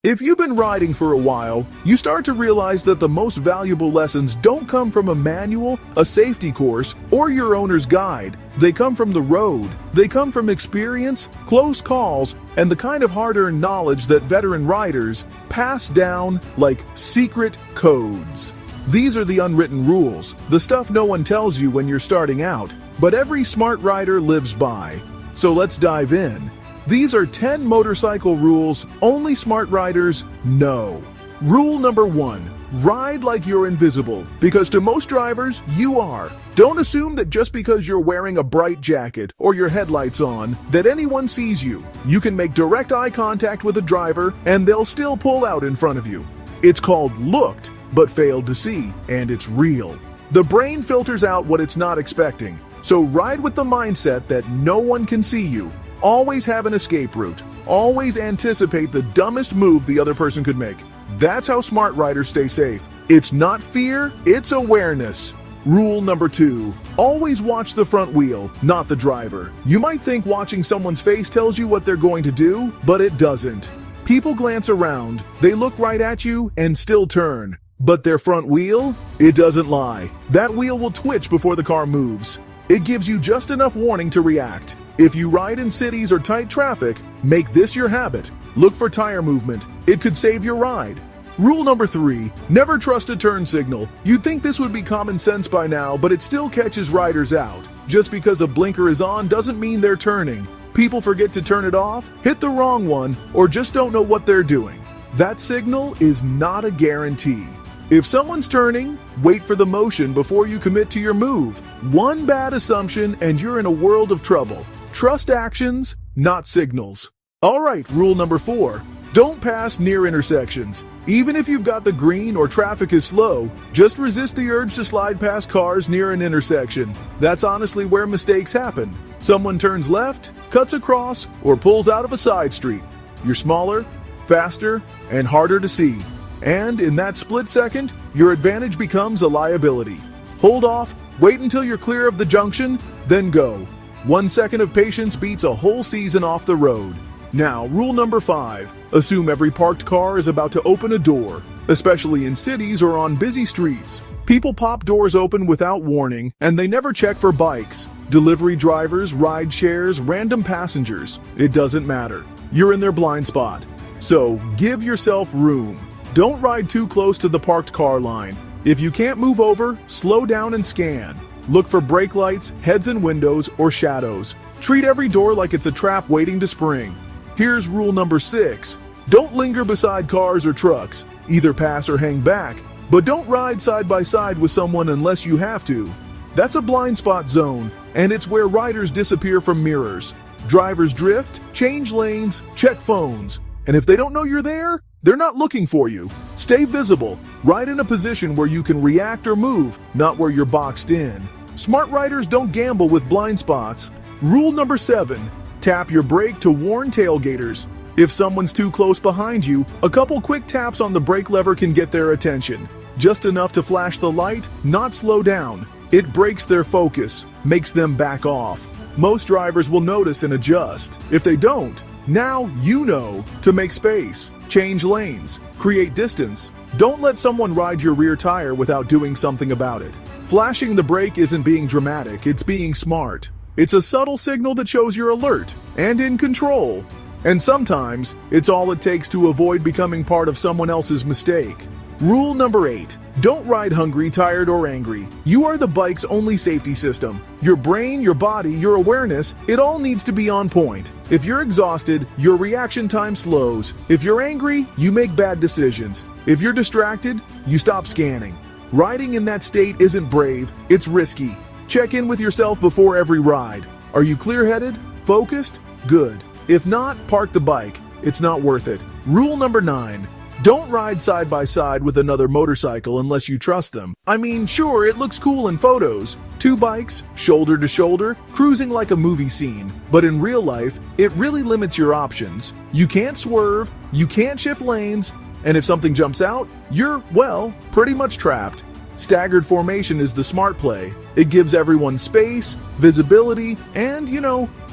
If you've been riding for a while, you start to realize that the most valuable lessons don't come from a manual, a safety course, or your owner's guide. They come from the road. They come from experience, close calls, and the kind of hard-earned knowledge that veteran riders pass down like secret codes. These are the unwritten rules, the stuff no one tells you when you're starting out, but every smart rider lives by. So let's dive in. These are 10 motorcycle rules only smart riders know. Rule number 1. Ride like you're invisible, because to most drivers, you are. Don't assume that just because you're wearing a bright jacket or your headlights on, that anyone sees you. You can make direct eye contact with a driver and they'll still pull out in front of you. It's called looked, but failed to see, and it's real. The brain filters out what it's not expecting, so ride with the mindset that no one can see you. Always have an escape route. Always anticipate the dumbest move the other person could make. That's how smart riders stay safe. It's not fear, it's awareness. Rule number 2. Always watch the front wheel, not the driver. You might think watching someone's face tells you what they're going to do, but it doesn't. People glance around, they look right at you and still turn. But their front wheel? It doesn't lie. That wheel will twitch before the car moves. It gives you just enough warning to react. If you ride in cities or tight traffic, make this your habit. Look for tire movement. It could save your ride. Rule number 3. Never trust a turn signal. You'd think this would be common sense by now, but it still catches riders out. Just because a blinker is on doesn't mean they're turning. People forget to turn it off, hit the wrong one, or just don't know what they're doing. That signal is not a guarantee. If someone's turning, wait for the motion before you commit to your move. One bad assumption and you're in a world of trouble. Trust actions, not signals. Alright, rule number 4. Don't pass near intersections. Even if you've got the green or traffic is slow, just resist the urge to slide past cars near an intersection. That's honestly where mistakes happen. Someone turns left, cuts across, or pulls out of a side street. You're smaller, faster, and harder to see. And in that split second, your advantage becomes a liability. Hold off, wait until you're clear of the junction, then go. 1 second of patience beats a whole season off the road. Now, rule number 5. Assume every parked car is about to open a door, especially in cities or on busy streets. People pop doors open without warning, and they never check for bikes, delivery drivers, ride shares, random passengers. It doesn't matter. You're in their blind spot. So, give yourself room. Don't ride too close to the parked car line. If you can't move over, slow down and scan. Look for brake lights, heads and windows, or shadows. Treat every door like it's a trap waiting to spring. Here's rule number 6. Don't linger beside cars or trucks. Either pass or hang back, but don't ride side by side with someone unless you have to. That's a blind spot zone, and it's where riders disappear from mirrors. Drivers drift, change lanes, check phones, and if they don't know you're there, they're not looking for you. Stay visible. Ride in a position where you can react or move, not where you're boxed in. Smart riders don't gamble with blind spots. Rule number 7. Tap your brake to warn tailgaters. If someone's too close behind you, a couple quick taps on the brake lever can get their attention. Just enough to flash the light, not slow down. It breaks their focus, makes them back off. Most drivers will notice and adjust. If they don't, now you know to make space, change lanes, create distance. Don't let someone ride your rear tire without doing something about it. Flashing the brake isn't being dramatic, it's being smart. It's a subtle signal that shows you're alert and in control. And sometimes, it's all it takes to avoid becoming part of someone else's mistake. Rule number 8. Don't ride hungry, tired, or angry. You are the bike's only safety system. Your brain, your body, your awareness, it all needs to be on point. If you're exhausted, your reaction time slows. If you're angry, you make bad decisions. If you're distracted, you stop scanning. Riding in that state isn't brave, it's risky. Check in with yourself before every ride. Are you clear-headed? Focused? Good. If not, park the bike. It's not worth it. Rule number 9. Don't ride side by side with another motorcycle unless you trust them. I mean, sure, it looks cool in photos. 2 bikes, shoulder to shoulder, cruising like a movie scene. But in real life, it really limits your options. You can't swerve, you can't shift lanes, and if something jumps out, you're, well, pretty much trapped. Staggered formation is the smart play. It gives everyone space, visibility, and,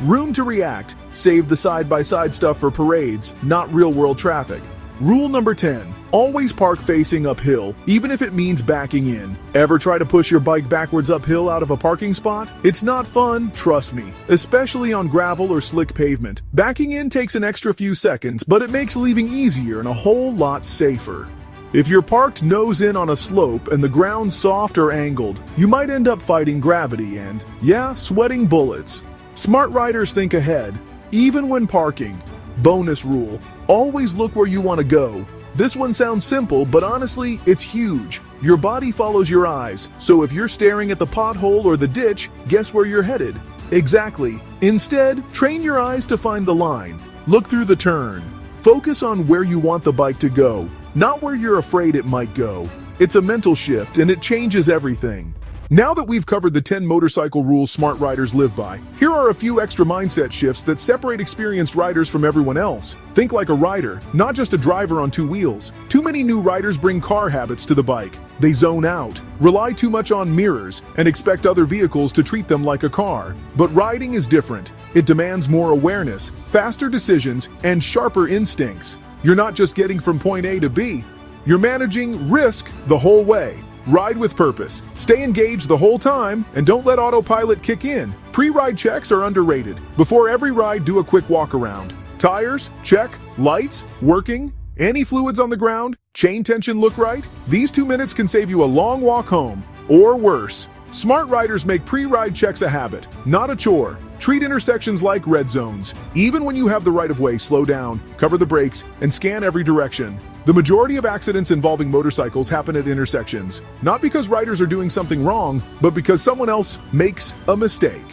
room to react. Save the side-by-side stuff for parades, not real-world traffic. Rule number 10. Always park facing uphill, even if it means backing in. Ever try to push your bike backwards uphill out of a parking spot? It's not fun, trust me, especially on gravel or slick pavement. Backing in takes an extra few seconds, but it makes leaving easier and a whole lot safer. If you're parked nose in on a slope and the ground's soft or angled, you might end up fighting gravity and, yeah, sweating bullets. Smart riders think ahead, even when parking. Bonus rule: always look where you want to go. This one sounds simple, but honestly, it's huge. Your body follows your eyes, so if you're staring at the pothole or the ditch, guess where you're headed? Exactly. Instead, train your eyes to find the line. Look through the turn. Focus on where you want the bike to go, not where you're afraid it might go. It's a mental shift, and it changes everything. Now that we've covered the 10 motorcycle rules smart riders live by, here are a few extra mindset shifts that separate experienced riders from everyone else. Think like a rider, not just a driver on two wheels. Too many new riders bring car habits to the bike. They zone out, rely too much on mirrors, and expect other vehicles to treat them like a car. But riding is different. It demands more awareness, faster decisions, and sharper instincts. You're not just getting from point A to B. You're managing risk the whole way. Ride with purpose. Stay engaged the whole time, and don't let autopilot kick in. Pre-ride checks are underrated. Before every ride, do a quick walk around. Tires? Check. Lights? Working? Any fluids on the ground? Chain tension look right? These 2 minutes can save you a long walk home. Or worse. Smart riders make pre-ride checks a habit, not a chore. Treat intersections like red zones. Even when you have the right of way, slow down, cover the brakes, and scan every direction. The majority of accidents involving motorcycles happen at intersections, not because riders are doing something wrong, but because someone else makes a mistake.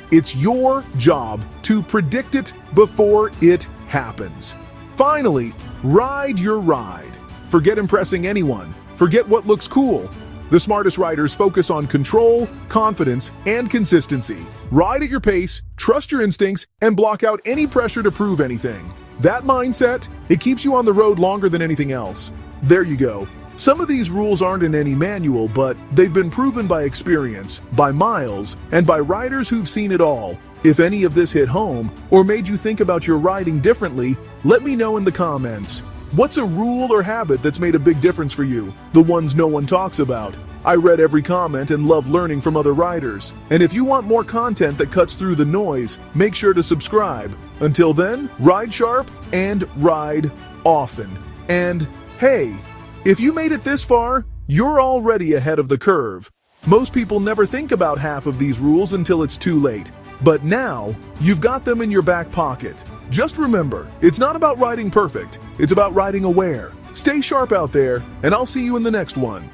It's your job to predict it before it happens. Finally, ride your ride. Forget impressing anyone. Forget what looks cool. The smartest riders focus on control, confidence, and consistency. Ride at your pace, trust your instincts, and block out any pressure to prove anything. That mindset, it keeps you on the road longer than anything else. There you go. Some of these rules aren't in any manual, but they've been proven by experience, by miles, and by riders who've seen it all. If any of this hit home, or made you think about your riding differently, let me know in the comments. What's a rule or habit that's made a big difference for you? The ones no one talks about. I read every comment and love learning from other riders. And if you want more content that cuts through the noise, make sure to subscribe. Until then, ride sharp and ride often. And hey, if you made it this far, you're already ahead of the curve. Most people never think about half of these rules until it's too late. But now, you've got them in your back pocket. Just remember, it's not about riding perfect, it's about riding aware. Stay sharp out there, and I'll see you in the next one.